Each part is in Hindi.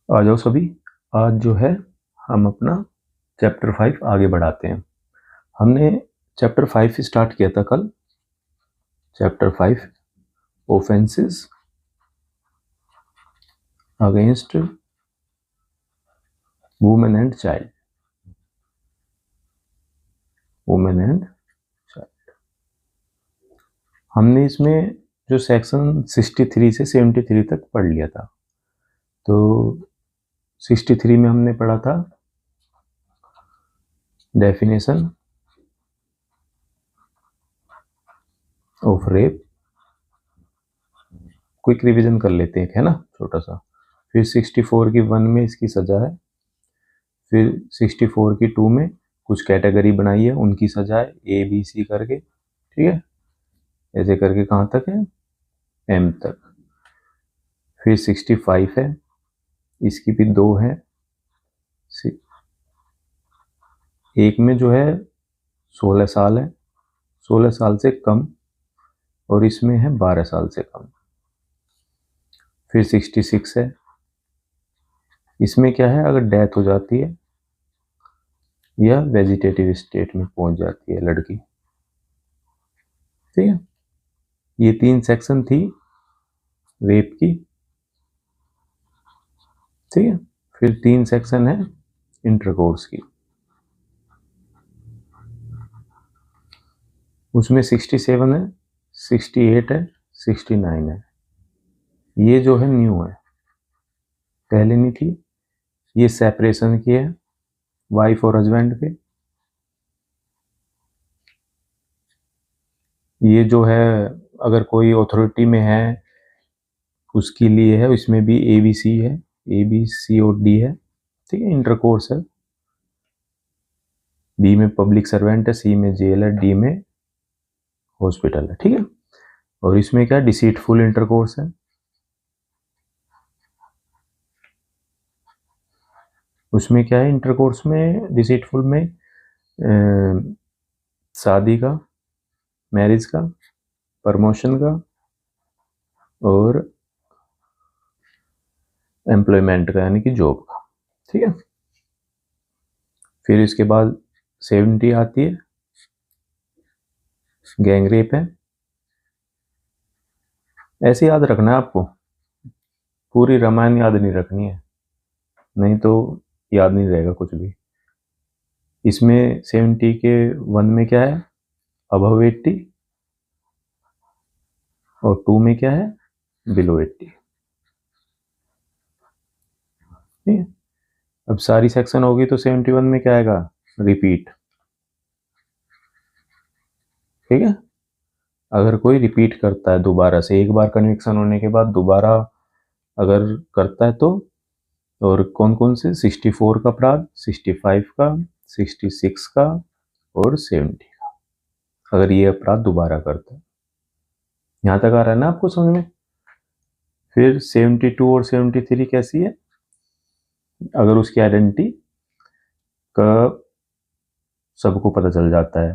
आ जाओ सभी। आज जो है हम अपना चैप्टर 5 आगे बढ़ाते हैं। हमने चैप्टर 5 स्टार्ट किया था कल। Chapter 5 offences against women and child. Women and child हमने इसमें जो सेक्शन 63 से 73 तक पढ़ लिया था। तो 63 में हमने पढ़ा था definition of rape. Quick revision कर लेते हैं, है ना, छोटा सा। फिर 64 की 1 में इसकी सजा है। फिर 64 की 2 में कुछ कैटेगरी बनाई है, उनकी सजा है ए बी सी करके, ठीक है, ऐसे करके कहाँ तक है, एम तक। फिर 65 है, इसकी भी 2 है। एक में जो है 16 साल है, 16 साल से कम, और इसमें है 12 साल से कम। फिर 66 है, इसमें क्या है, अगर डेथ हो जाती है या वेजिटेटिव स्टेट में पहुंच जाती है लड़की, ठीक है। ये 3 सेक्शन थी रेप की, ठीक है। फिर 3 सेक्शन है इंटरकोर्स की। उसमें 67 है, 68 है, 69 है। ये जो है न्यू है, पहले नहीं थी। ये सेपरेशन की है वाइफ और हस्बैंड के। ये जो है अगर कोई अथॉरिटी में है उसके लिए है, इसमें भी ए बी सी है, ए बी सी और डी है, ठीक है। इंटरकोर्स है, बी में पब्लिक सर्वेंट है, सी में जेल है, डी में हॉस्पिटल है, ठीक है। और इसमें क्या डिसीटफुल इंटरकोर्स है। उसमें क्या है इंटरकोर्स में, डिसीटफुल में शादी का, मैरिज का, प्रमोशन का और एम्प्लॉयमेंट का, यानी कि जॉब का, ठीक है। फिर इसके बाद 70 आती है, गैंग रेप है। ऐसे याद रखना है आपको, पूरी रामायण याद नहीं रखनी है, नहीं तो याद नहीं रहेगा कुछ भी। इसमें 70 के 1 में क्या है, अबव 80, और 2 में क्या है, बिलो 80, ठीक है। अब सारी सेक्शन होगी तो 71 में क्या आएगा, रिपीट, ठीक है। अगर कोई रिपीट करता है दोबारा से, एक बार कन्विक्शन होने के बाद दोबारा अगर करता है तो, और कौन कौन से, 64 का अपराध, 65 का, 66 का और 70 का, अगर ये अपराध दोबारा करता है। यहां तक आ रहा है ना आपको समझ में। फिर 72 और 73 कैसी है, अगर उसकी आइडेंटिटी का सबको पता चल जाता है,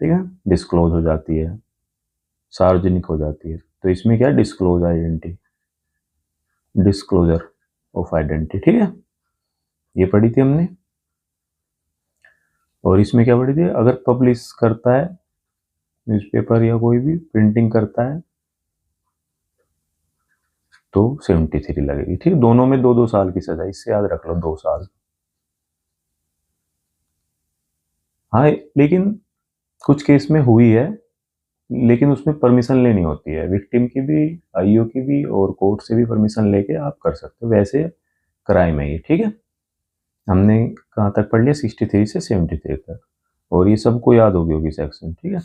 ठीक है, डिस्क्लोज हो जाती है, सार्वजनिक हो जाती है, तो इसमें क्या disclose identity, disclosure of identity, ठीक है। ये पढ़ी थी हमने। और इसमें क्या पढ़ी थी, अगर पब्लिश करता है न्यूज़पेपर या कोई भी प्रिंटिंग करता है तो 73 लगेगी, ठीक है। दोनों में 2-2 साल की सजा, इससे याद रख लो 2 साल। हाँ, लेकिन कुछ केस में हुई है, लेकिन उसमें परमिशन लेनी होती है, विक्टिम की भी, आईओ की भी, और कोर्ट से भी परमिशन लेके आप कर सकते हो। वैसे क्राइम है ये, ठीक है। हमने कहाँ तक पढ़ लिया, 63 से 73 तक, और ये सबको याद होगी सेक्शन, ठीक है।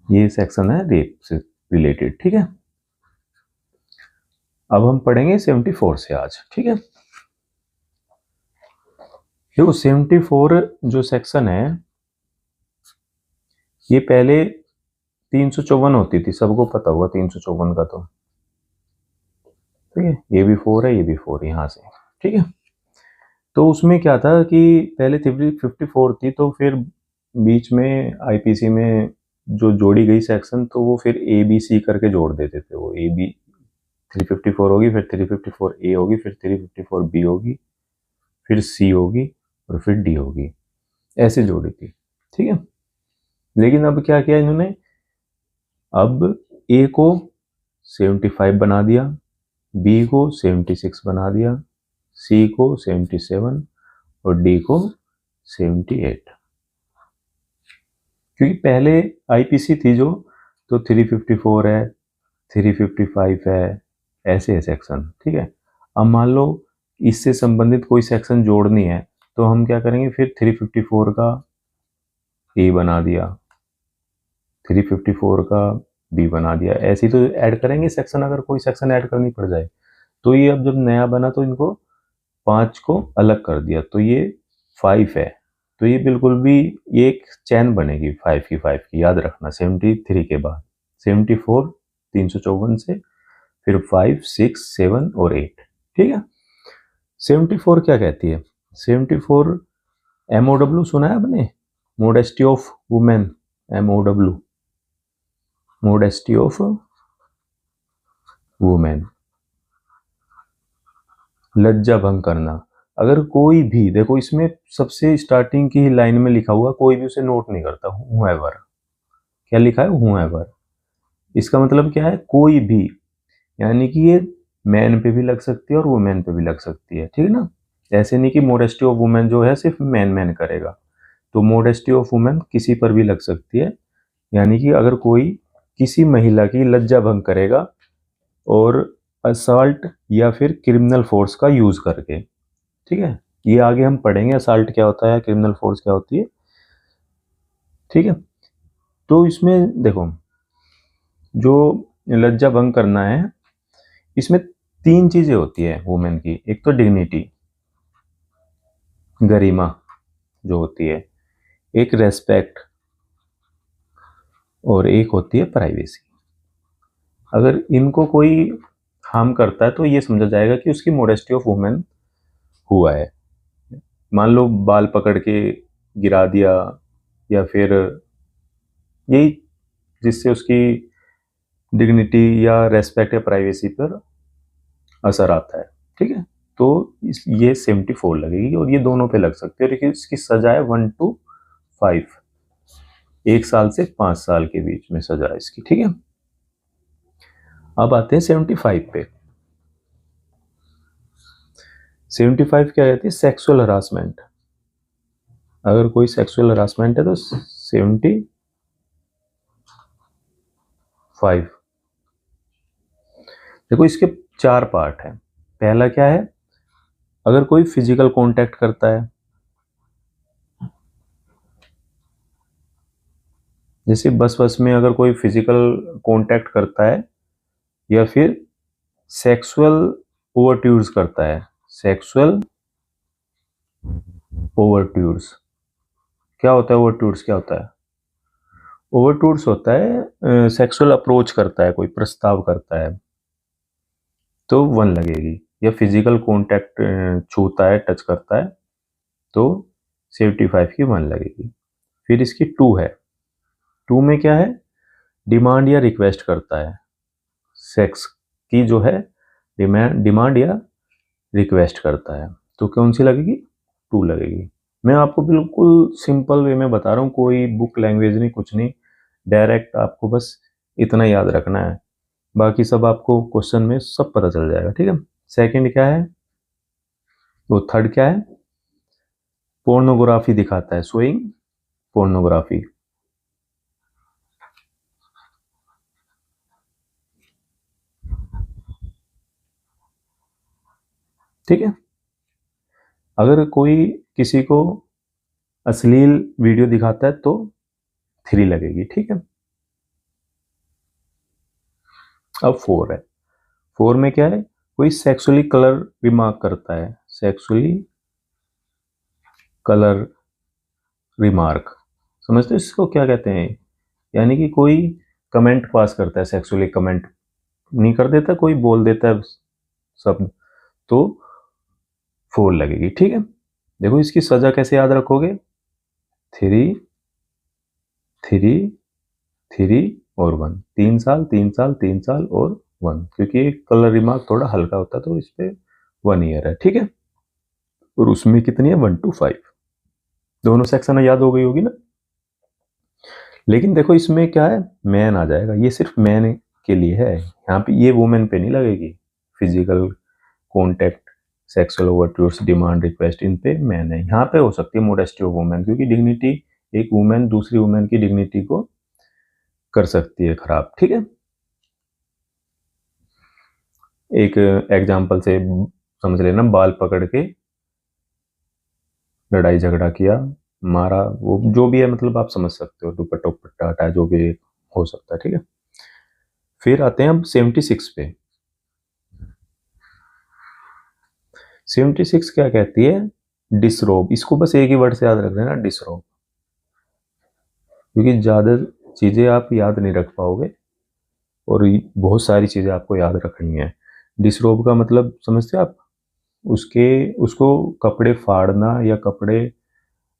ये सेक्शन है रेप से रिलेटेड, ठीक है। अब हम पढ़ेंगे 74 से आज, ठीक है। देखो 74 जो सेक्शन है, ये पहले 354 होती थी, सबको पता होगा 354 का, तो ठीक है। ये भी 4 है, ये भी 4 यहाँ से, ठीक है। तो उसमें क्या था कि पहले 54 थी, तो फिर बीच में आईपीसी में जो जोड़ी गई सेक्शन, तो वो फिर ए बी सी करके जोड़ देते थे, वो ए बी 354 होगी, फिर 354A होगी, फिर 354B होगी, फिर C होगी और फिर D होगी, ऐसे जोड़ी थी, ठीक है। लेकिन अब क्या किया इन्होंने, अब A को 75 बना दिया, B को 76 बना दिया, C को 77 और D को 78, क्योंकि पहले IPC थी जो, तो 354 है, 355 है, ऐसे है सेक्शन, ठीक है। अब मान लो इससे संबंधित कोई सेक्शन जोड़नी है, तो हम क्या करेंगे, फिर 354 का A बना दिया, 354 का B बना दिया, ऐसे ही तो ऐड करेंगे सेक्शन, अगर कोई सेक्शन ऐड करनी पड़ जाए। तो ये अब जब नया बना तो इनको 5 को अलग कर दिया, तो ये 5 है, तो ये बिल्कुल भी ये एक चैन बनेगी 5 की, याद रखना। 73 के बाद 74 354 से, फिर 5 6 7 और 8, ठीक है। 74 क्या कहती है, 74 MOW सुना है आपने, modesty of women, MOW, modesty of women, लज्जा भंग करना। अगर कोई भी, देखो इसमें सबसे स्टार्टिंग की लाइन में लिखा हुआ, कोई भी उसे नोट नहीं करता, whoever, क्या लिखा है, whoever, इसका मतलब क्या है, कोई भी, यानी कि ये मैन पे भी लग सकती है और वुमेन पे भी लग सकती है, ठीक है ना। ऐसे नहीं कि मोडेस्टी ऑफ वुमेन जो है सिर्फ मैन करेगा, तो मोडेस्टी ऑफ वुमेन किसी पर भी लग सकती है, यानी कि अगर कोई किसी महिला की लज्जा भंग करेगा और असॉल्ट या फिर क्रिमिनल फोर्स का यूज करके, ठीक है। ये आगे हम पढ़ेंगे असॉल्ट क्या होता है, क्रिमिनल फोर्स क्या होती है, ठीक है। तो इसमें देखो, जो लज्जा भंग करना है, इसमें 3 चीजें होती है वुमेन की, एक तो डिग्निटी, गरिमा जो होती है, एक रेस्पेक्ट और एक होती है प्राइवेसी। अगर इनको कोई हार्म करता है तो ये समझा जाएगा कि उसकी मोडेस्टी ऑफ वुमेन हुआ है। मान लो बाल पकड़ के गिरा दिया, या फिर यही जिससे उसकी डिग्निटी या रेस्पेक्ट या प्राइवेसी पर असर आता है, ठीक है। तो ये 74 लगेगी और ये दोनों पे लग सकती है, और इसकी सजा है 1 to 5, 1 साल से 5 साल के बीच में सजा है इसकी, ठीक है। अब आते हैं 75 पे। 75 क्या कहती है, सेक्सुअल हरासमेंट। अगर कोई सेक्सुअल हरासमेंट है तो 75। देखो इसके 4 पार्ट हैं। पहला क्या है, अगर कोई फिजिकल कांटेक्ट करता है, जैसे बस में अगर कोई फिजिकल कांटेक्ट करता है, या फिर सेक्सुअल ओवरट्यूर्स करता है। सेक्सुअल ओवरट्यूर्स क्या होता है, ओवरट्यूर्स क्या होता है, ओवरट्यूर्स होता है सेक्सुअल अप्रोच करता है, कोई प्रस्ताव करता है, तो 1 लगेगी। या फिजिकल कांटेक्ट छूता है, टच करता है, तो 75 की 1 लगेगी। फिर इसकी 2 है। 2 में क्या है, डिमांड या रिक्वेस्ट करता है, सेक्स की जो है डिमांड या रिक्वेस्ट करता है, तो कौन सी लगेगी, 2 लगेगी। मैं आपको बिल्कुल सिंपल वे में बता रहा हूँ, कोई बुक लैंग्वेज नहीं, कुछ नहीं, डायरेक्ट आपको बस इतना याद रखना है, बाकी सब आपको क्वेश्चन में सब पता चल जाएगा, ठीक है। सेकंड क्या है, वो थर्ड क्या है, पोर्नोग्राफी दिखाता है, शोइंग पोर्नोग्राफी, ठीक है। अगर कोई किसी को अश्लील वीडियो दिखाता है तो 3 लगेगी, ठीक है। अब 4 है। 4 में क्या है, कोई सेक्सुअली कलर रिमार्क करता है, सेक्सुअली कलर रिमार्क, समझते हो इसको क्या कहते हैं, यानी कि कोई कमेंट पास करता है, सेक्सुअली कमेंट नहीं कर देता, कोई बोल देता है शब्द, तो 4 लगेगी, ठीक है। देखो इसकी सजा कैसे याद रखोगे, 3 3 3 और 1, 3 साल 3 साल 3 साल और 1, क्योंकि कलर रिमार्क थोड़ा हल्का होता है तो इस पे 1 ईयर है, ठीक है। और उसमें कितनी है 1 to 5, दोनों सेक्शन याद हो गई होगी ना। लेकिन देखो इसमें क्या है, मैन आ जाएगा, ये सिर्फ मैन के लिए है, यहाँ पे ये वुमेन पे नहीं लगेगी। Physical contact, sexual overtures, demand, request, इन पे मैन है। यहाँ पे हो सकती है मोडेस्टी ऑफ वुमेन, क्योंकि डिग्निटी, एक वुमेन दूसरी वुमेन की डिग्निटी को कर सकती है खराब, ठीक है। एक एग्जाम्पल से समझ लेना, बाल पकड़ के लड़ाई झगड़ा किया, मारा, वो जो भी है, मतलब आप समझ सकते हो, दुपट्टा उपट्टा हटाया, जो भी हो सकता है, ठीक है। फिर आते हैं अब 76 पे। 76 क्या कहती है, डिसरोब। इसको बस एक ही वर्ड से याद रख लेना, डिसरोब, क्योंकि ज़्यादा चीज़ें आप याद नहीं रख पाओगे और बहुत सारी चीज़ें आपको याद रखनी है। डिसरोब का मतलब समझते हो आप, उसको कपड़े फाड़ना या कपड़े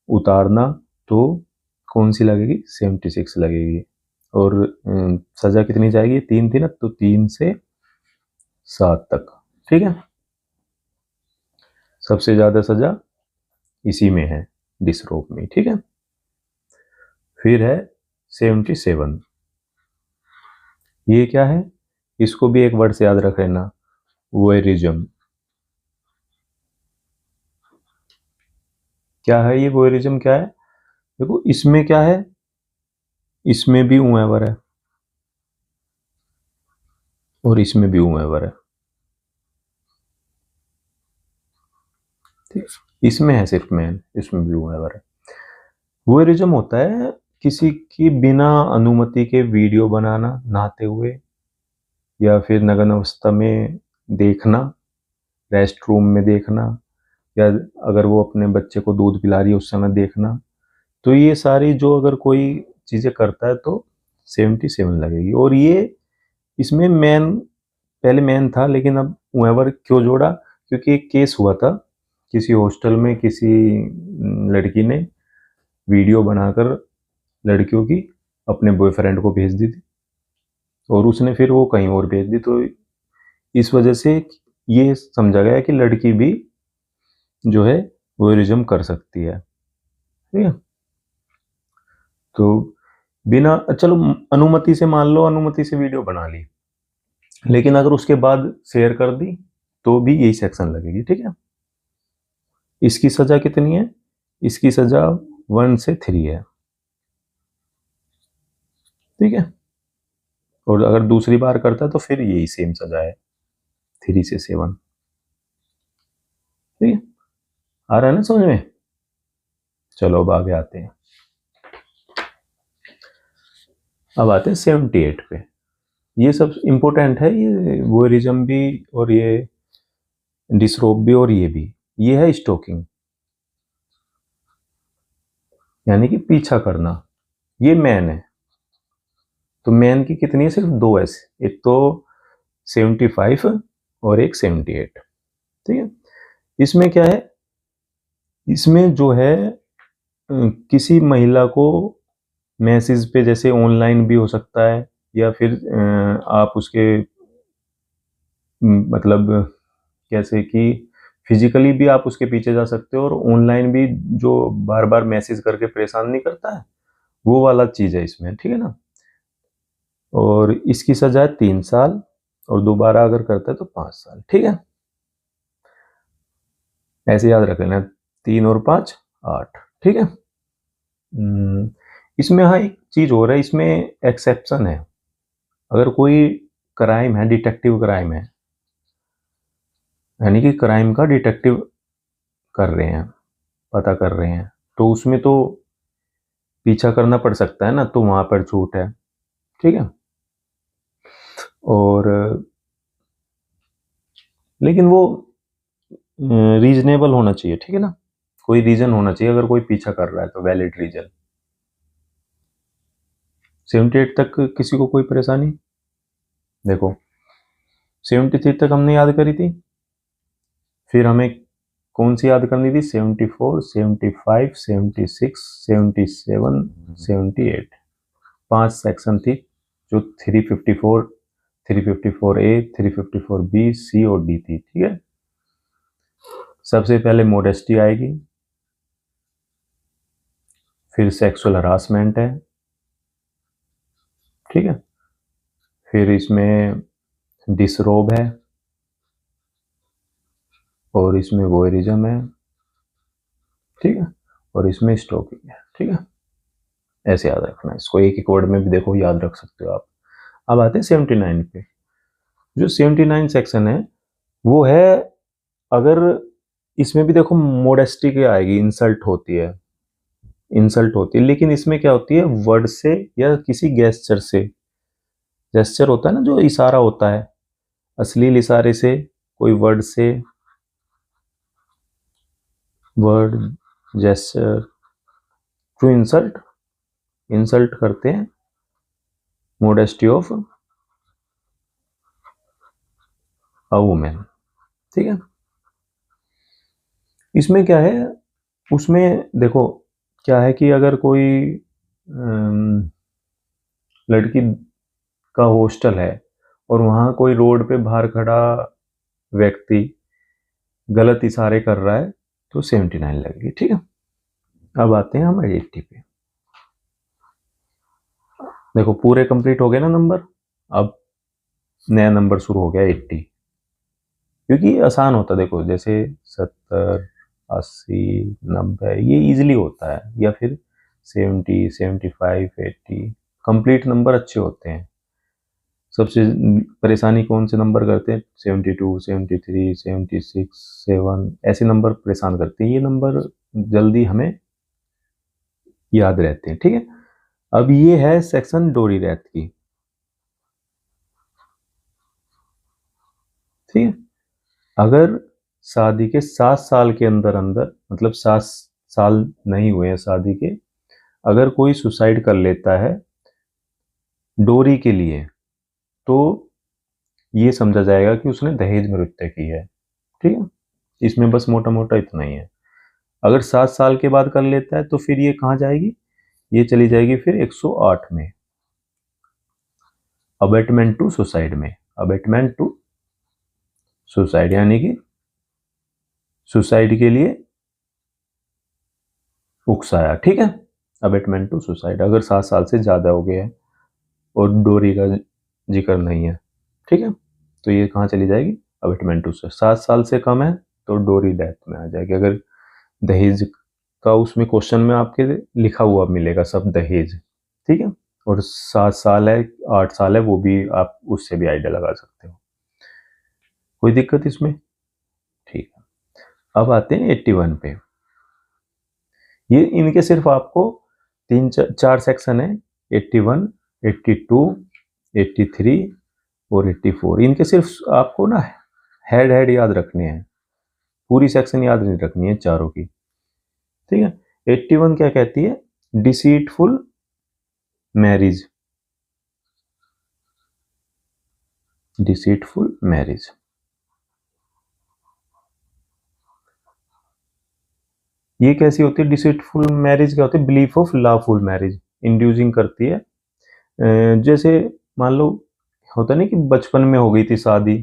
उतारना, तो कौन सी लगेगी, 76 लगेगी। और सज़ा कितनी जाएगी, 3 थी ना, तो 3 से 7 तक, ठीक है। सबसे ज़्यादा सज़ा इसी में है, डिसरोब में, ठीक है। फिर है 77, ये क्या है, इसको भी एक वर्ड से याद रख लेना, वोयरिज्म। क्या है ये वोयरिज्म, क्या है, देखो इसमें क्या है, इसमें भी उमेवर है और इसमें भी उमेवर है, ठीक, इसमें है सिर्फ मैन, इसमें भी उमेवर है। वोयरिज्म होता है किसी की बिना अनुमति के वीडियो बनाना नहाते हुए, या फिर नग्न अवस्था में देखना, रेस्ट रूम में देखना, या अगर वो अपने बच्चे को दूध पिला रही है उस समय देखना। तो ये सारी जो अगर कोई चीज़ें करता है तो 77 लगेगी। और ये इसमें मैन, पहले मैन था लेकिन अब whoever क्यों जोड़ा, क्योंकि एक केस हुआ था किसी हॉस्टल में, किसी लड़की ने वीडियो बनाकर लड़कियों की अपने बॉयफ्रेंड को भेज दी थी और उसने फिर वो कहीं और भेज दी, तो इस वजह से ये समझा गया कि लड़की भी जो है वोयरिज्म कर सकती है, ठीक है। तो बिना, चलो अनुमति से, मान लो अनुमति से वीडियो बना ली, लेकिन अगर उसके बाद शेयर कर दी तो भी यही सेक्शन लगेगी, ठीक है। इसकी सजा कितनी है, इसकी सजा 1 से 3 है, ठीक है। और अगर दूसरी बार करता है तो फिर यही सेम सजा है, 3 से 7, ठीक है। आ रहा है ना समझ में। चलो अब आगे आते हैं, अब आते हैं 78 पे। ये सब इंपॉर्टेंट है, ये वोयरिज्म भी और ये डिसरोब भी और ये भी। ये है स्टोकिंग, यानी कि पीछा करना, ये मैन है। तो मैन की कितनी है, सिर्फ 2 है, एक तो 75 और एक 78, ठीक है। इसमें क्या है, इसमें जो है किसी महिला को मैसेज पे, जैसे ऑनलाइन भी हो सकता है, या फिर आप उसके मतलब कैसे कि फिजिकली भी आप उसके पीछे जा सकते हो, और ऑनलाइन भी जो बार बार मैसेज करके परेशान नहीं करता है, वो वाला चीज़ है इसमें, ठीक है ना। और इसकी सजा है 3 साल, और दोबारा अगर करता है तो 5 साल, ठीक है। ऐसे याद रख लेना, 3 और 5 8, ठीक है। इसमें हाँ एक चीज़ हो रहा है, इसमें एक्सेप्शन है। अगर कोई क्राइम है, डिटेक्टिव क्राइम है, यानी कि क्राइम का डिटेक्टिव कर रहे हैं, पता कर रहे हैं, तो उसमें तो पीछा करना पड़ सकता है ना, तो वहां पर छूट है, ठीक है। और लेकिन वो रीजनेबल होना चाहिए, ठीक है ना, कोई रीजन होना चाहिए, अगर कोई पीछा कर रहा है तो वैलिड रीजन। 78 तक किसी को कोई परेशानी, देखो 73 तक हमने याद करी थी, फिर हमें कौन सी याद करनी थी, 74, 75, 76, 77, 78, 5 सेक्शन थी जो 354 354A, 354B, C और D थी। ठीक है, सबसे पहले मोडेस्टी आएगी, फिर सेक्सुअल हरासमेंट है, ठीक है, फिर इसमें डिसरोब है, और इसमें वोयरिज्म है, ठीक है, और इसमें स्टोकिंग है। ठीक है, ऐसे याद रखना है इसको, एक एक वर्ड में भी देखो याद रख सकते हो आप। अब आते हैं 79 पे। जो 79 सेक्शन है वो है, अगर इसमें भी देखो मोडेस्टी की आएगी, इंसल्ट होती है, इंसल्ट होती है, लेकिन इसमें क्या होती है, वर्ड से या किसी गेस्चर से, जेस्चर होता है ना जो इशारा होता है, अश्लील इशारे से, कोई वर्ड से, word, gesture to insult, insult करते हैं मोडेस्टी ऑफ अ वुमेन। ठीक है, इसमें क्या है, उसमें देखो क्या है कि अगर कोई लड़की का हॉस्टल है और वहां कोई रोड पे बाहर खड़ा व्यक्ति गलत इशारे कर रहा है तो 79 लगेगी। ठीक है, अब आते हैं हम 80 पे। देखो पूरे कंप्लीट हो गए ना नंबर, अब नया नंबर शुरू हो गया 80, क्योंकि आसान होता है। देखो जैसे 70, 80, 90 ये इजीली होता है, या फिर 70, 75, 80 कंप्लीट नंबर अच्छे होते हैं। सबसे परेशानी कौन से नंबर करते हैं, 72, 73, 76, 7 ऐसे नंबर परेशान करते हैं। ये नंबर जल्दी हमें याद रहते हैं। ठीक है, अब ये है सेक्शन डोरी रैथ की। ठीक है, अगर शादी के 7 साल के अंदर अंदर, मतलब 7 साल नहीं हुए हैं शादी के, अगर कोई सुसाइड कर लेता है डोरी के लिए, तो ये समझा जाएगा कि उसने दहेज में हत्या की है। ठीक है, इसमें बस मोटा मोटा इतना ही है। अगर 7 साल के बाद कर लेता है तो फिर ये कहाँ जाएगी, ये चली जाएगी फिर 108 में, अबेटमेंट टू सुसाइड में। अबेटमेंट टू सुसाइड यानी कि सुसाइड के लिए उकसाया। ठीक है, अबेटमेंट टू सुसाइड अगर 7 साल से ज्यादा हो गया है और डोरी का जिक्र नहीं है, ठीक है, तो ये कहाँ चली जाएगी, अबेटमेंट टू सुसाइड। 7 साल से कम है तो डोरी डेथ में आ जाएगी। अगर दहेज का उसमें क्वेश्चन में आपके लिखा हुआ मिलेगा सब दहेज, ठीक है, और 7 साल है, 8 साल है, वो भी आप उससे भी आइडिया लगा सकते हो। कोई दिक्कत इसमें? ठीक है, अब आते हैं 81 पे। ये इनके सिर्फ आपको 3-4 सेक्शन है, 81, 82, 83 और 84। इनके सिर्फ आपको ना हेड हेड याद रखने हैं, पूरी सेक्शन याद नहीं रखनी है चारों की। ठीक है, 81 क्या कहती है, डिसीटफुल मैरिज, डिसीटफुल मैरिज। ये कैसी होती है डिसीटफुल मैरिज, क्या होती है, belief of loveful marriage inducing करती है। जैसे मान लो होता नहीं कि बचपन में हो गई थी शादी,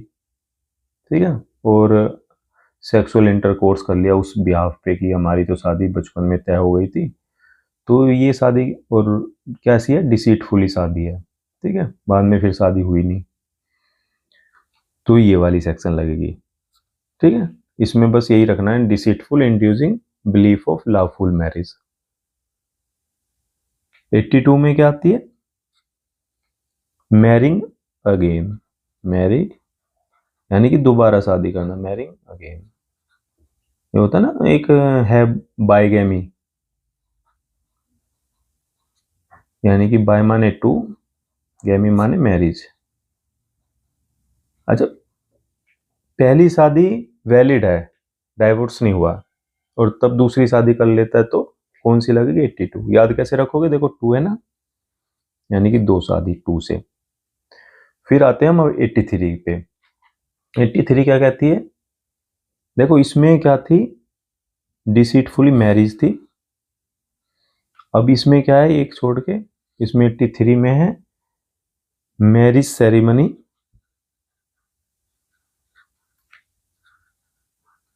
ठीक है, और सेक्सुअल इंटरकोर्स कर लिया उस ब्याह पे कि हमारी तो शादी बचपन में तय हो गई थी, तो ये शादी और कैसी है, डिसीटफुली शादी है। ठीक है, बाद में फिर शादी हुई नहीं, तो ये वाली सेक्शन लगेगी। ठीक है, इसमें बस यही रखना है, deceitful inducing belief of loveful marriage. 82 में क्या आती है, मैरिंग अगेन, मैरिड यानी कि दोबारा शादी करना, मैरिंग अगेन। ये होता है ना, एक है बायगेमी, यानी कि बाय माने टू, गैमी माने मैरिज। अच्छा, पहली शादी वैलिड है, डाइवोर्स नहीं हुआ, और तब दूसरी शादी कर लेता है तो कौन सी लगेगी, 82। याद कैसे रखोगे, देखो 2 है ना, यानी कि 2 शादी 2 से। फिर आते हैं हम 83 पे। 83 क्या कहती है, देखो इसमें क्या थी, डिसीटफुली मैरिज थी। अब इसमें क्या है, एक छोड़ के, इसमें 83 में है मैरिज सेरेमनी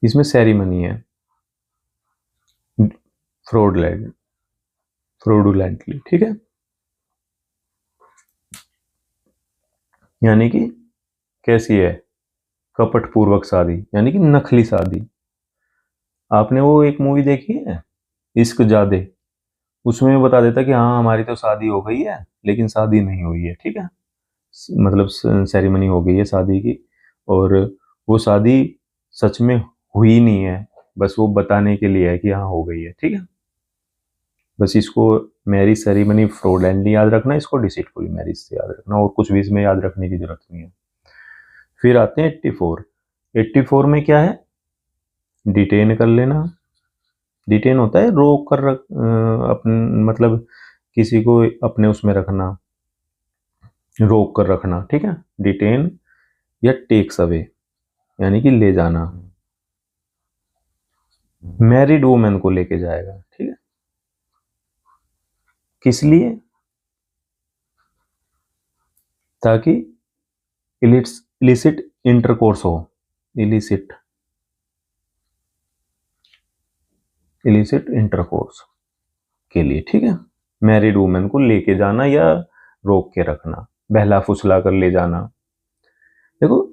इसमें सेरेमनी है फ्रॉडुलेंटली, ठीक है। यानी कि कैसी है, कपट पूर्वक शादी, यानी कि नकली शादी। आपने वो एक मूवी देखी है इश्क जादे, उसमें बता देता कि हाँ हमारी तो शादी हो गई है, लेकिन शादी नहीं हुई है, ठीक है। मतलब सेरेमनी हो गई है शादी की, और वो शादी सच में हुई नहीं है, बस वो बताने के लिए है कि हाँ हो गई है, ठीक है। बस इसको मैरिज सेरेमनी फ्रॉडलेंटली याद रखना, इसको डिसीटफुल मैरिज से याद रखना, और कुछ भी इसमें याद रखने की जरूरत नहीं है। फिर आते हैं 84। 84 में क्या है, डिटेन कर लेना। डिटेन होता है रोक कर मतलब किसी को अपने उसमें रखना, रोक कर रखना, ठीक है। डिटेन या टेक्स अवे, यानी कि ले जाना। मैरिड वुमेन को लेके जाएगा, ठीक है। किस लिए, ताकि इलिसिट इंटरकोर्स हो, इलिसिट इंटरकोर्स के लिए, ठीक है। मैरिड वुमेन को लेके जाना या रोक के रखना, बहला फुसला कर ले जाना। देखो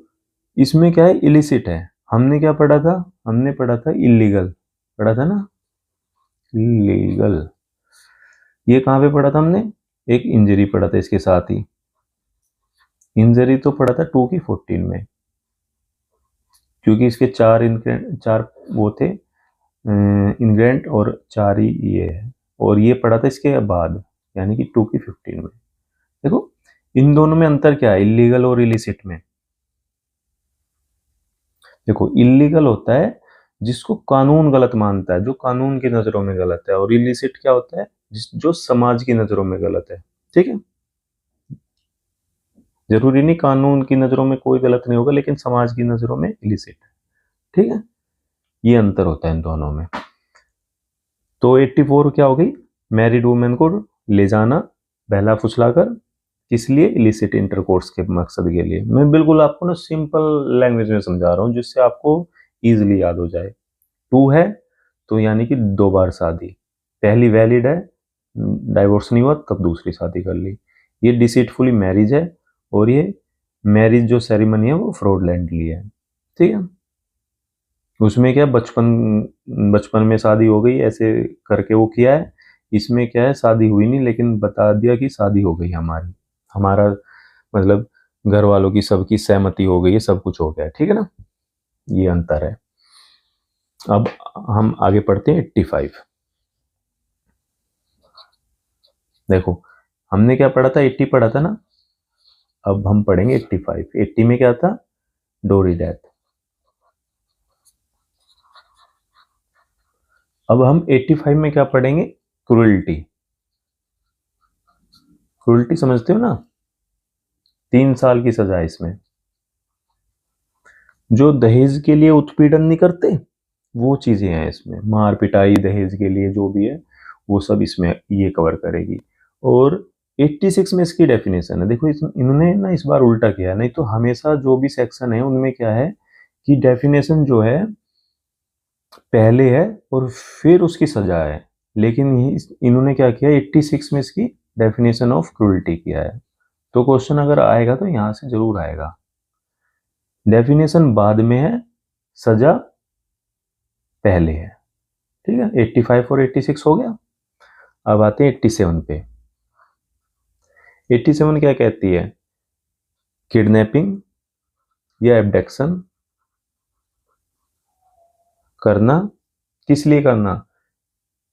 इसमें क्या है, इलिसिट है। हमने क्या पढ़ा था, हमने पढ़ा था इलीगल, पढ़ा था ना, इलीगल। ये कहां पे पढ़ा था हमने, एक इंजरी पढ़ा था इसके साथ ही, इंजरी तो पढ़ा था 2 की 14 में, क्योंकि इसके चार वो थे इंग्रेंट, और 4 ही ये है, और ये पढ़ा था इसके बाद, यानी कि 2 की 15 में। देखो इन दोनों में अंतर क्या है, इलीगल और इलिसिट में। देखो इलीगल होता है जिसको कानून गलत मानता है, जो कानून की नजरों में गलत है, और इलिसिट क्या होता है, जो समाज की नजरों में गलत है, ठीक है। जरूरी नहीं कानून की नजरों में कोई गलत नहीं होगा, लेकिन समाज की नजरों में इलिसिट है, ठीक है। ये अंतर होता है इन दोनों में। तो 84 क्या हो गई, मैरिड वुमेन को ले जाना बहला फुसलाकर, किस लिए, इलिसिट इंटरकोर्स के मकसद के लिए। मैं बिल्कुल आपको ना सिंपल लैंग्वेज में समझा रहा हूँ, जिससे आपको इजीली याद हो जाए। 2 है तो यानी कि 2 बार शादी, पहली वैलिड है, डाइवोर्स नहीं हुआ तब दूसरी शादी कर ली, ये डिसीटफुली मैरिज है, और ये मैरिज जो सेरेमनी है वो फ्रॉडलेंटली है, ठीक है। उसमें क्या बचपन बचपन में शादी हो गई ऐसे करके वो किया है, इसमें क्या है शादी हुई नहीं, लेकिन बता दिया कि शादी हो गई हमारी, हमारा मतलब घर वालों की सबकी सहमति हो गई है, सब कुछ हो गया है, ठीक है ना। ये अंतर है। अब हम आगे पढ़ते हैं 85। देखो हमने क्या पढ़ा था, 80 पढ़ा था ना, अब हम पढ़ेंगे 85। 80 में क्या था, डोरी डेथ। अब हम 85 में क्या पढ़ेंगे, क्रुएल्टी। क्रुएल्टी समझते हो ना, 3 साल की सजा है इसमें। जो दहेज के लिए उत्पीड़न नहीं करते, वो चीजें हैं इसमें, मार पिटाई दहेज के लिए जो भी है वो सब इसमें ये कवर करेगी। और 86 में इसकी डेफिनेशन है। देखो इन्होंने ना इस बार उल्टा किया, नहीं तो हमेशा जो भी सेक्शन है उनमें क्या है कि डेफिनेशन जो है पहले है और फिर उसकी सजा है, लेकिन इन्होंने क्या किया, 86 में इसकी डेफिनेशन ऑफ क्रूल्टी किया है। तो क्वेश्चन अगर आएगा तो यहां से जरूर आएगा, डेफिनेशन बाद में है, सजा पहले है, ठीक है। 85 और 86 हो गया। अब आते हैं 87 पे। 87 क्या कहती है, किडनैपिंग या एब्डक्शन करना, किस लिए करना,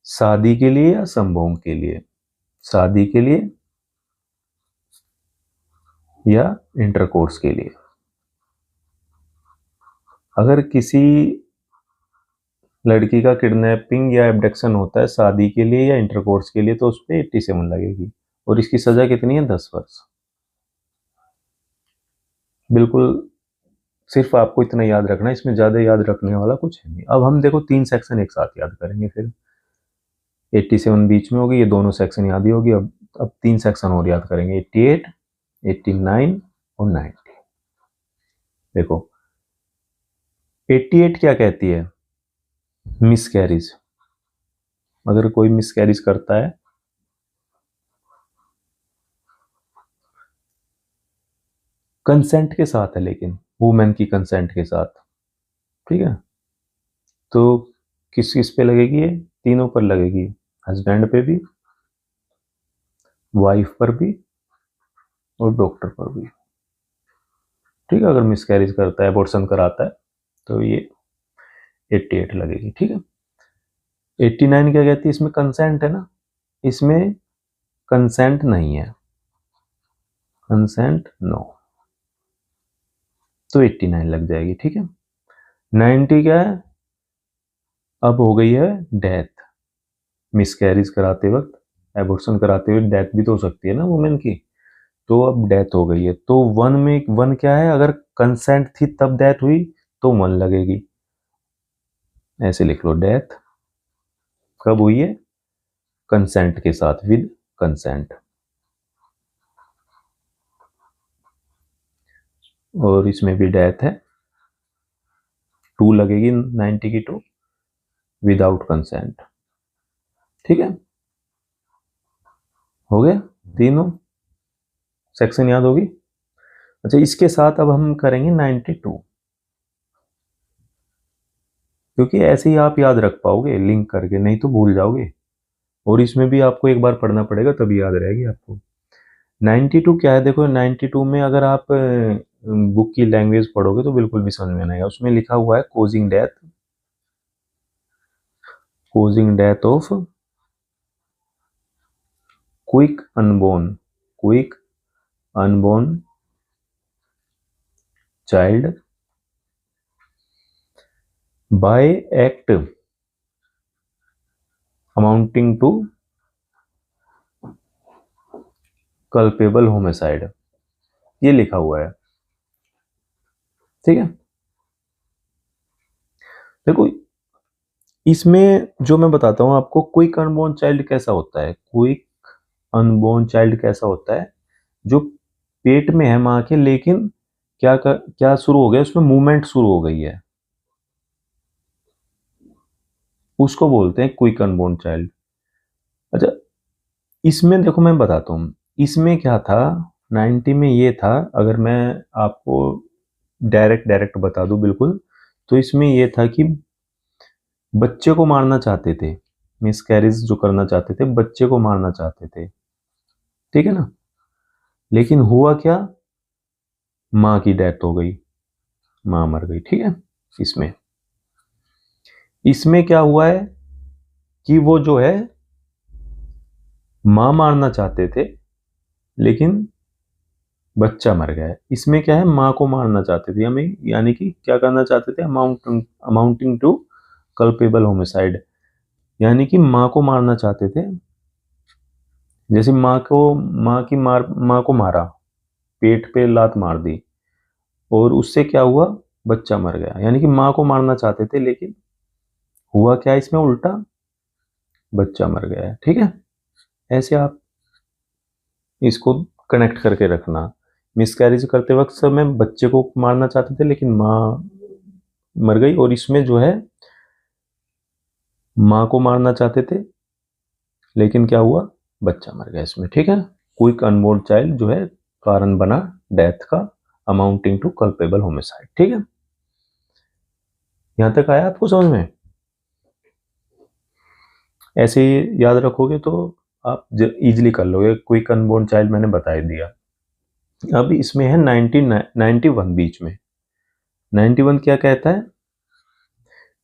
शादी के लिए या संभोग के लिए, शादी के लिए या इंटरकोर्स के लिए। अगर किसी लड़की का किडनैपिंग या एब्डक्शन होता है शादी के लिए या इंटरकोर्स के लिए, तो उस पर 87 लगेगी, और इसकी सजा कितनी है, 10 वर्ष। बिल्कुल, सिर्फ आपको इतना याद रखना है, इसमें ज्यादा याद रखने वाला कुछ है नहीं। अब हम देखो 3 सेक्शन एक साथ याद करेंगे, फिर 87 बीच में होगी, ये दोनों सेक्शन याद ही होगी। अब 3 सेक्शन और याद करेंगे, 88, 89 और 90। देखो 88 क्या कहती है? मिसकैरिज। अगर कोई मिसकैरिज करता है कंसेंट के साथ है, लेकिन वुमेन की कंसेंट के साथ, ठीक है, तो किस किस पे लगेगी? ये तीनों पर लगेगी, हस्बैंड पे भी, वाइफ पर भी और डॉक्टर पर भी, ठीक है। अगर मिसकैरेज करता है, अबॉर्शन कराता है, तो ये 88 लगेगी, ठीक है। 89 क्या कहती है? इसमें कंसेंट है ना, इसमें कंसेंट नहीं है, कंसेंट नो, तो 89 लग जाएगी, ठीक है। 90 क्या है? अब हो गई है डेथ। मिसकैरेज कराते वक्त, एबॉर्शन कराते हुए डेथ भी तो हो सकती है ना वुमेन की, तो अब डेथ हो गई है, तो वन में वन क्या है? अगर कंसेंट थी तब डेथ हुई तो वन लगेगी, ऐसे लिख लो, डेथ कब हुई है? कंसेंट के साथ, विद कंसेंट। और इसमें भी डेथ है, 2 लगेगी 90 की 2, विदाउट कंसेंट, ठीक है। हो गया, तीनों सेक्शन याद होगी। अच्छा, इसके साथ अब हम करेंगे 92, क्योंकि ऐसे ही आप याद रख पाओगे लिंक करके, नहीं तो भूल जाओगे, और इसमें भी आपको एक बार पढ़ना पड़ेगा तभी याद रहेगी आपको। 92 क्या है? देखो 92 में अगर आप बुक की लैंग्वेज पढ़ोगे तो बिल्कुल भी समझ में नहीं आएगा। उसमें लिखा हुआ है causing death, causing death of quick unborn child by act amounting to culpable homicide, ये लिखा हुआ है, ठीक है। देखो इसमें जो मैं बताता हूं आपको, क्विक अनबोर्न चाइल्ड कैसा होता है? क्विक अनबोर्न चाइल्ड कैसा होता है? जो पेट में है मां के, लेकिन क्या शुरू हो गया? उसमें मूवमेंट शुरू हो गई है, उसको बोलते हैं क्विक अनबोर्न चाइल्ड। अच्छा, इसमें देखो मैं बताता हूँ, इसमें क्या था 90 में, ये था, अगर मैं आपको डायरेक्ट बता दूं बिल्कुल, तो इसमें ये था कि बच्चे को मारना चाहते थे, मिसकैरेज जो करना चाहते थे, बच्चे को मारना चाहते थे, ठीक है ना। लेकिन हुआ क्या? माँ की डेथ हो गई, माँ मर गई, ठीक है। इसमें इसमें क्या हुआ है कि वो जो है माँ मारना चाहते थे, लेकिन बच्चा मर गया है। इसमें क्या है? माँ को मारना चाहते थे, हमें यानी कि क्या करना चाहते थे? अमाउंटिंग टू कल्पेबल होमिसाइड, यानी कि माँ को मारना चाहते थे। जैसे माँ को मारा, पेट पे लात मार दी, और उससे क्या हुआ? बच्चा मर गया, यानी कि माँ को मारना चाहते थे, लेकिन हुआ क्या इसमें? उल्टा, बच्चा मर गया है, ठीक है। ऐसे आप इसको कनेक्ट करके रखना। मिसकैरेज करते वक्त समय बच्चे को मारना चाहते थे, लेकिन माँ मर गई, और इसमें जो है माँ को मारना चाहते थे, लेकिन क्या हुआ? बच्चा मर गया इसमें, ठीक है। क्विक अनबोर्न चाइल्ड जो है कारण बना डेथ का, अमाउंटिंग टू कल्पेबल होमिसाइड, ठीक है। यहां तक आया आपको समझ में? ऐसे ही याद रखोगे तो आप इजीली कर लोगे। क्विक अनबोर्न चाइल्ड मैंने बता ही दिया। अब इसमें है 91 बीच में। 91 क्या कहता है?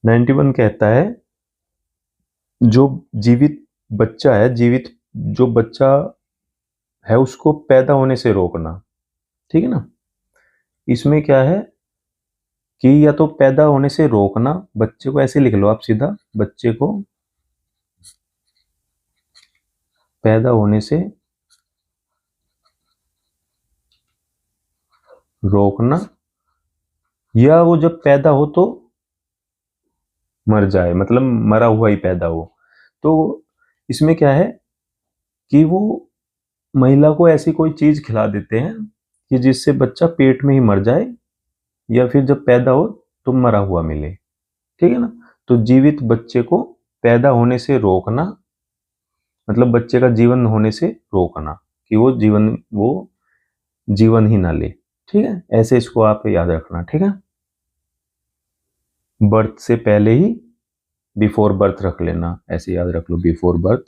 91 कहता है जो जीवित बच्चा है, जीवित जो बच्चा है उसको पैदा होने से रोकना, ठीक है ना। इसमें क्या है कि या तो पैदा होने से रोकना, बच्चे को ऐसे लिख लो आप सीधा, बच्चे को पैदा होने से रोकना, या वो जब पैदा हो तो मर जाए, मतलब मरा हुआ ही पैदा हो। तो इसमें क्या है कि वो महिला को ऐसी कोई चीज खिला देते हैं कि जिससे बच्चा पेट में ही मर जाए, या फिर जब पैदा हो तो मरा हुआ मिले, ठीक है ना। तो जीवित बच्चे को पैदा होने से रोकना, मतलब बच्चे का जीवन होने से रोकना कि वो जीवन ही ना ले, ठीक है। ऐसे इसको आप याद रखना, ठीक है। बर्थ से पहले ही बिफोर बर्थ रख लेना, ऐसे याद रख लो, बिफोर बर्थ,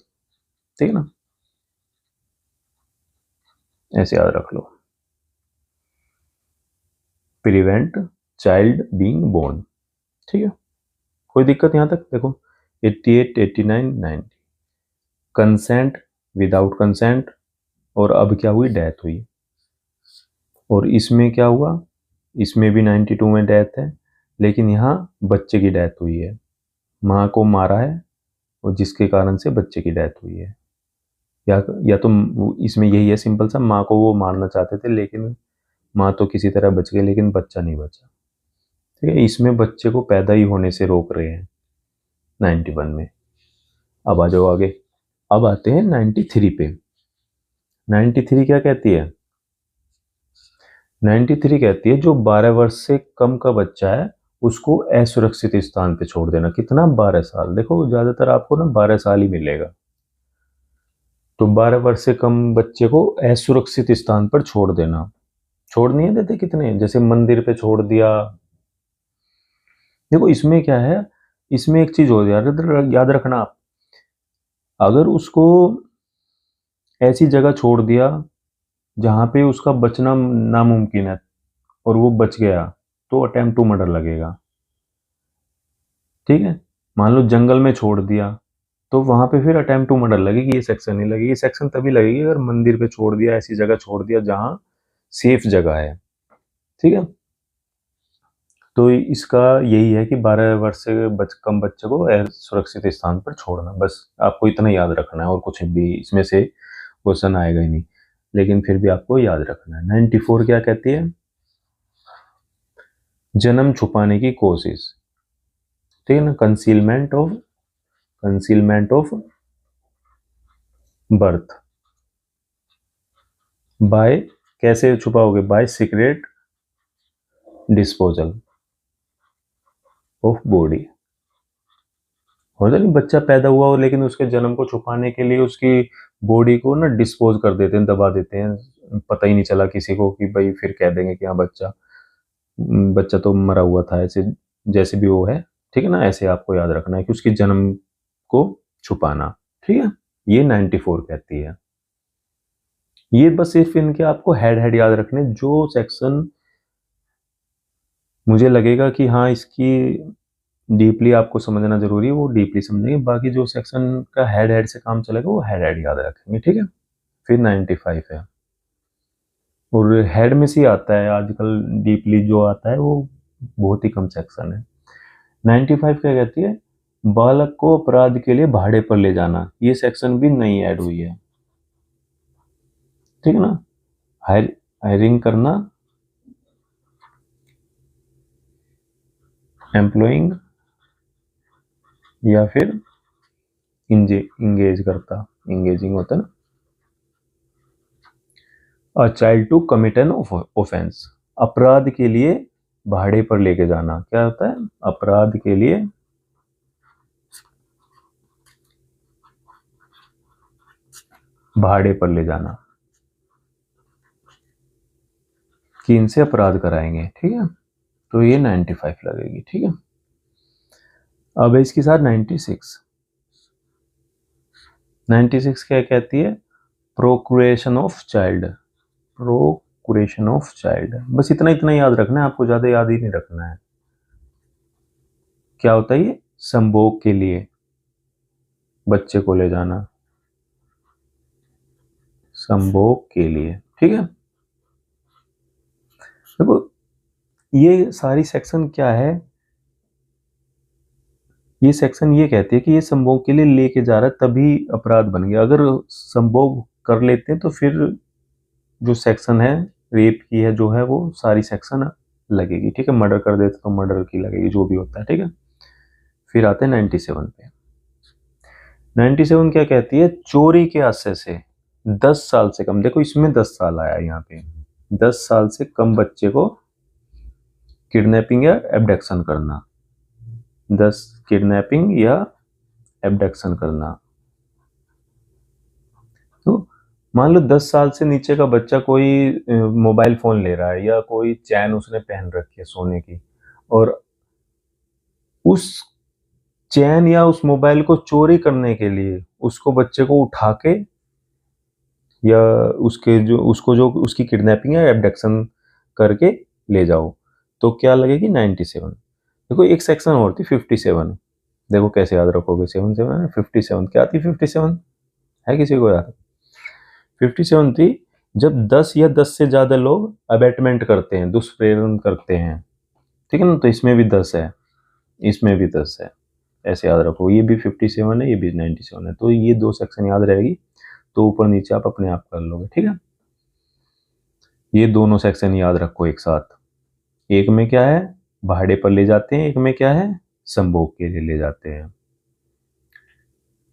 ठीक है ना, ऐसे याद रख लो। प्रिवेंट चाइल्ड बीइंग बोर्न, ठीक है। कोई दिक्कत यहां तक? देखो 88, 89, 90, कंसेंट, विदाउट कंसेंट, और अब क्या हुई, डेथ हुई। और इसमें क्या हुआ, इसमें भी 92 में डेथ है, लेकिन यहाँ बच्चे की डेथ हुई है, माँ को मारा है और जिसके कारण से बच्चे की डेथ हुई है। या तो इसमें यही है सिंपल सा, माँ को वो मारना चाहते थे लेकिन माँ तो किसी तरह बच गई लेकिन बच्चा नहीं बचा, ठीक है। इसमें बच्चे को पैदा ही होने से रोक रहे हैं 91 में। अब आ जाओ आगे, अब आते हैं 93 पे। 93 क्या कहती है? 93 कहती है जो 12 वर्ष से कम का बच्चा है उसको असुरक्षित स्थान पे छोड़ देना। कितना? 12 साल। देखो ज्यादातर आपको ना 12 साल ही मिलेगा। तो 12 वर्ष से कम बच्चे को असुरक्षित स्थान पर छोड़ देना। छोड़ नहीं देते कितने, जैसे मंदिर पे छोड़ दिया। देखो इसमें क्या है, इसमें एक चीज और याद रखना आप, अगर उसको ऐसी जगह छोड़ दिया जहां पे उसका बचना नामुमकिन है और वो बच गया तो अटेम्प्ट टू मर्डर लगेगा, ठीक है। मान लो जंगल में छोड़ दिया तो वहां पे फिर अटेम्प्ट टू मर्डर लगेगी, ये सेक्शन नहीं लगेगी। सेक्शन तभी लगेगी अगर मंदिर पे छोड़ दिया, ऐसी जगह छोड़ दिया जहां सेफ जगह है, ठीक है। तो इसका यही है कि 12 वर्ष से कम बच्चे को सुरक्षित स्थान पर छोड़ना, बस आपको इतना याद रखना है और कुछ भी इसमें से क्वेश्चन आएगा ही नहीं, लेकिन फिर भी आपको याद रखना है। 94 क्या कहती है? जन्म छुपाने की कोशिश, ठीक है ना, कंसीलमेंट ऑफ बर्थ बाय, कैसे छुपाओगे? By secret disposal of body. होता नहीं, बच्चा पैदा हुआ हो लेकिन उसके जन्म को छुपाने के लिए उसकी बॉडी को ना डिस्पोज कर देते हैं, दबा देते हैं, पता ही नहीं चला किसी को, कि भाई फिर कह देंगे कि हाँ बच्चा तो मरा हुआ था, ऐसे जैसे भी वो है, ठीक है ना। ऐसे आपको याद रखना है कि उसकी जन्म को छुपाना, ठीक है। ये 94 कहती है। ये बस सिर्फ इनके आपको हेड याद रखने, जो सेक्शन मुझे लगेगा कि हाँ इसकी डीपली आपको समझना जरूरी है वो डीपली समझेंगे, बाकी जो सेक्शन का हेड से काम चलेगा वो हेड याद रखेंगे, ठीक है। फिर 95 है, और हेड में से आता है आजकल, डीपली जो आता है वो बहुत ही कम सेक्शन है। 95 क्या कहती है? बालक को अपराध के लिए भाड़े पर ले जाना। ये सेक्शन भी नई ऐड हुई है, ठीक है ना। हायरिंग करना, एम्प्लॉइंग, या फिर इंगेजिंग होता है ना। A child to commit an offence, अपराध के लिए भाड़े पर लेके जाना। क्या होता है? अपराध के लिए भाड़े पर ले जाना, कि इनसे अपराध कराएंगे, ठीक है। तो ये 95 लगेगी, ठीक है। अब इसके साथ 96 क्या कहती है? प्रोक्रिएशन ऑफ चाइल्ड, बस इतना इतना याद रखना है आपको, ज्यादा याद ही नहीं रखना है। क्या होता है ये? संभोग के लिए बच्चे को ले जाना, संभोग के लिए, ठीक है। देखो ये सारी सेक्शन क्या है, ये सेक्शन ये कहती है कि ये संभोग के लिए लेके जा रहा है तभी अपराध बन गया। अगर संभोग कर लेते हैं तो फिर जो सेक्शन है रेप की है जो है वो सारी सेक्शन लगेगी, ठीक है। मर्डर कर देते तो मर्डर की लगेगी, जो भी होता है, ठीक है। फिर आते हैं 97 पे। 97 क्या कहती है? चोरी के आशय से 10 साल से कम, देखो इसमें 10 साल आया यहाँ पे, 10 साल से कम बच्चे को किडनैपिंग या एब्डक्शन करना, 10 किडनैपिंग या एब्डक्शन करना। तो मान लो 10 साल से नीचे का बच्चा कोई मोबाइल फोन ले रहा है या कोई चैन उसने पहन रखी है सोने की, और उस चैन या उस मोबाइल को चोरी करने के लिए उसको बच्चे को उठा के या उसको जो उसकी किडनैपिंग या एब्डक्शन करके ले जाओ, तो क्या लगेगी 97। देखो एक सेक्शन और थी 57, देखो कैसे याद रखोगे, 7 7 57 क्या थी 57, है किसी को याद? 57 थी जब 10 या 10 से ज्यादा लोग अबैटमेंट करते हैं, दुष्प्रेरण करते हैं, ठीक है ना, तो इसमें भी 10 है, इसमें भी 10 है, ऐसे याद रखो, ये भी 57 है, ये भी 97 है, तो ये दो सेक्शन याद रहेगी, तो ऊपर नीचे आप अपने आप कर लोगे, ठीक है। ये दोनों सेक्शन याद रखो एक साथ, एक में क्या है भाड़े पर ले जाते हैं, एक में क्या है संभोग के लिए ले जाते हैं।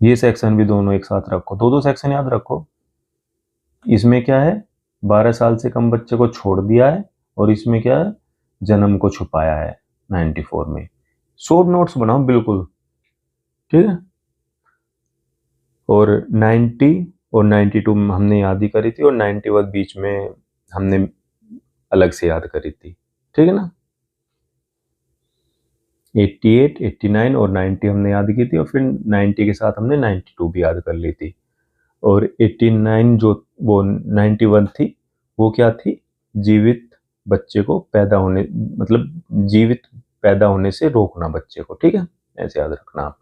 ये सेक्शन भी दोनों एक साथ रखो, दो दो सेक्शन याद रखो। इसमें क्या है 12 साल से कम बच्चे को छोड़ दिया है, और इसमें क्या है जन्म को छुपाया है 94 में। शॉर्ट नोट्स बनाओ बिल्कुल, ठीक है। और 90 और 92 में हमने याद ही करी थी, और 91 बीच में हमने अलग से याद करी थी, ठीक है ना। 88, 89 और 90 हमने याद की थी, और फिर 90 के साथ हमने 92 भी याद कर ली थी। और 89 जो वो 91 थी, वो क्या थी, जीवित बच्चे को पैदा होने, मतलब जीवित पैदा होने से रोकना बच्चे को, ठीक है, ऐसे याद रखना आप।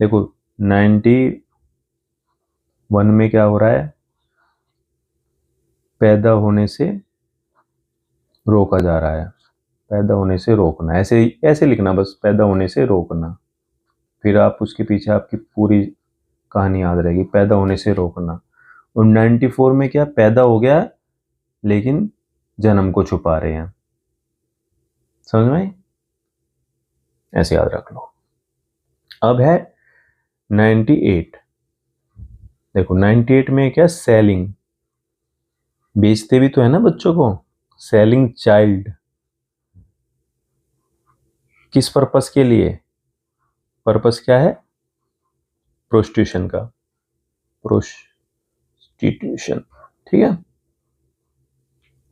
देखो 91 में क्या हो रहा है, पैदा होने से रोका जा रहा है, पैदा होने से रोकना, ऐसे ऐसे लिखना बस, पैदा होने से रोकना, फिर आप उसके पीछे आपकी पूरी कहानी याद रहेगी, पैदा होने से रोकना। और 94 में क्या पैदा हो गया लेकिन जन्म को छुपा रहे हैं, समझ में, ऐसे याद रख लो। अब है 98, देखो 98 में क्या सेलिंग, बेचते भी तो है ना बच्चों को, सेलिंग चाइल्ड, किस पर्पस के लिए, पर्पस क्या है प्रोस्टिट्यूशन का, प्रोस्टिट्यूशन, ठीक है।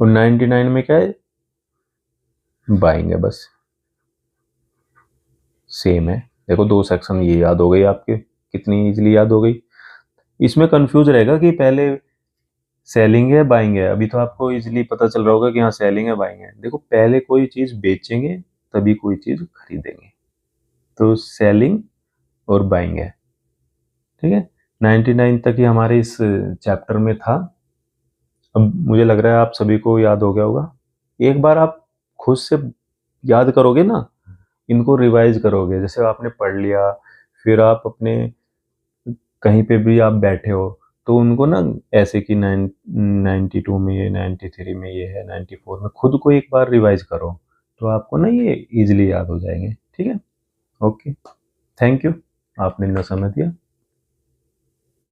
और 99 में क्या है बाइंग है, बस सेम है। देखो दो सेक्शन ये याद हो गई आपके, कितनी इजीली याद हो गई। इसमें कंफ्यूज रहेगा कि पहले सेलिंग है बाइंग है, अभी तो आपको इजीली पता चल रहा होगा कि हाँ सेलिंग है बाइंग है। देखो पहले कोई चीज बेचेंगे तभी कोई चीज खरीदेंगे, तो सेलिंग और बाइंग है, ठीक है। 99 तक ही हमारे इस चैप्टर में था। अब मुझे लग रहा है आप सभी को याद हो गया होगा। एक बार आप खुद से याद करोगे ना, इनको रिवाइज करोगे, जैसे आपने पढ़ लिया, फिर आप अपने कहीं पे भी आप बैठे हो तो उनको ना ऐसे कि 92 में ये, 93 में ये है, 94 में, खुद को एक बार रिवाइज करो, तो आपको ना ये इजीली याद हो जाएंगे, ठीक है। ओके, थैंक यू, आपने इतना समय दिया।